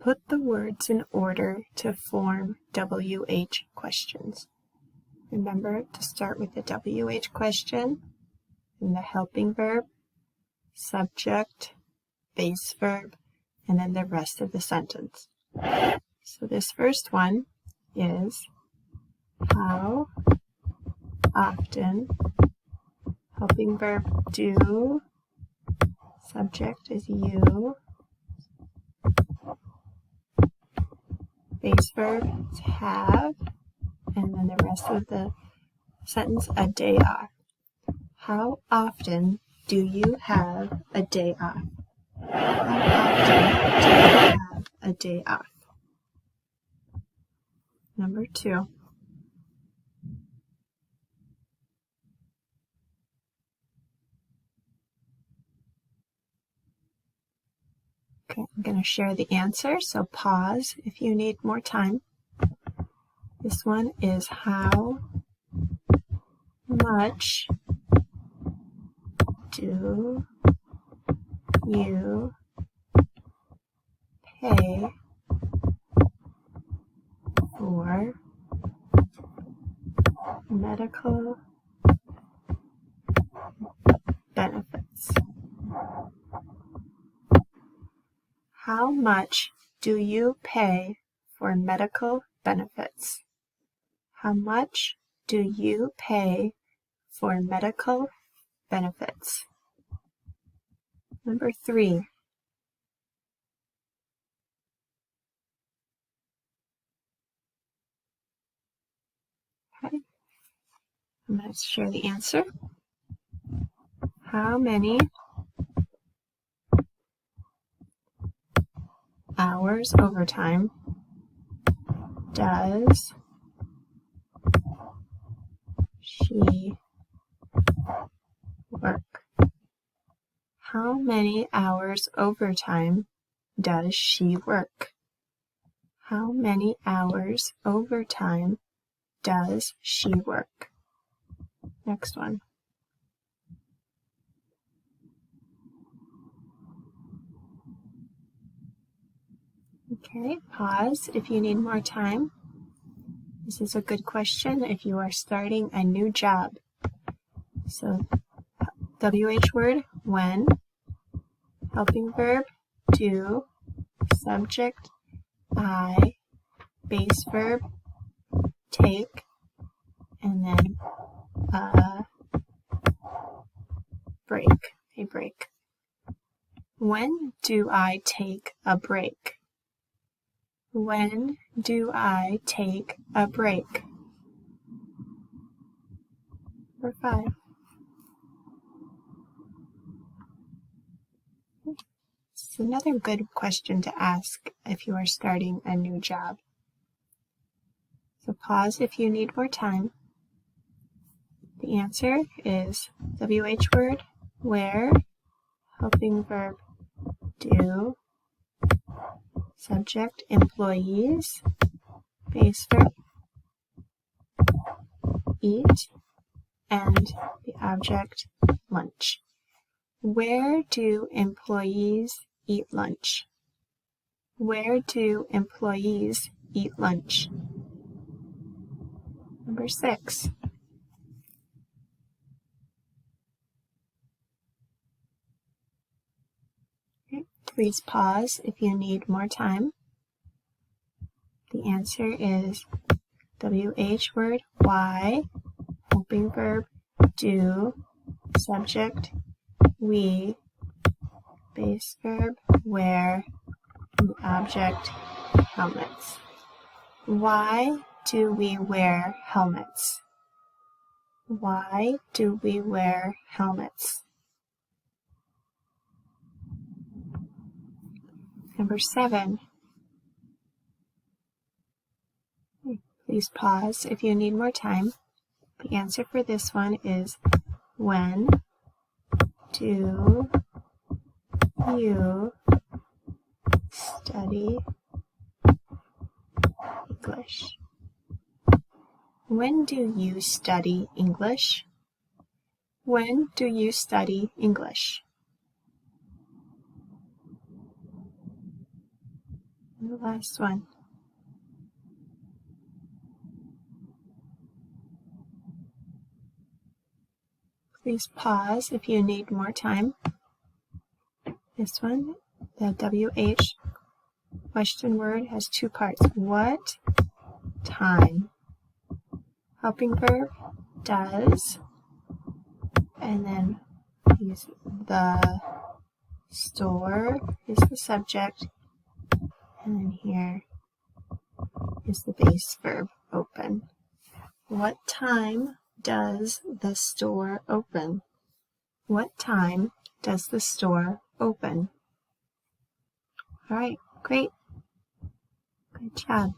Put the words in order to form WH questions. Remember to start with the WH question and the helping verb, subject, base verb, and then the rest of the sentence. So this first one is, how often, helping verb do, subject is you, base verb is have, and then the rest of the sentence, a day off. How often do you have a day off? How often do you have a day off? Number 2. Okay, I'm going to share the answer, so pause if you need more time. This one is, how much do you pay for medical benefits? How much do you pay for medical benefits? How much do you pay for medical benefits? Number 3. Okay. I'm going to share the answer. How many hours overtime does she work? How many hours overtime does she work? How many hours overtime does she work? Next one. Okay, pause if you need more time. This is a good question if you are starting a new job. So, WH word, when, helping verb, do, subject, I, base verb, take, and then break, a break. When do I take a break? When do I take a break? Number 5. It's another good question to ask if you are starting a new job. So pause if you need more time. The answer is WH word, where, helping verb, do, subject, employees, base verb, eat, and the object, lunch. Where do employees eat lunch? Where do employees eat lunch? Number 6. Okay, please pause if you need more time. The answer is WH word, why, helping verb, do, subject, we, base verb, wear, and the object, helmets. Why do we wear helmets? Why do we wear helmets? Number 7. Please pause if you need more time. The answer for this one is, when do you study English? When do you study English? When do you study English? And the last one. Please pause if you need more time. This one, the WH question word, has two parts. What time? Helping verb, does, and then use the store is the subject, and then here is the base verb, open. What time does the store open? What time does the store open? All right, great. Good job.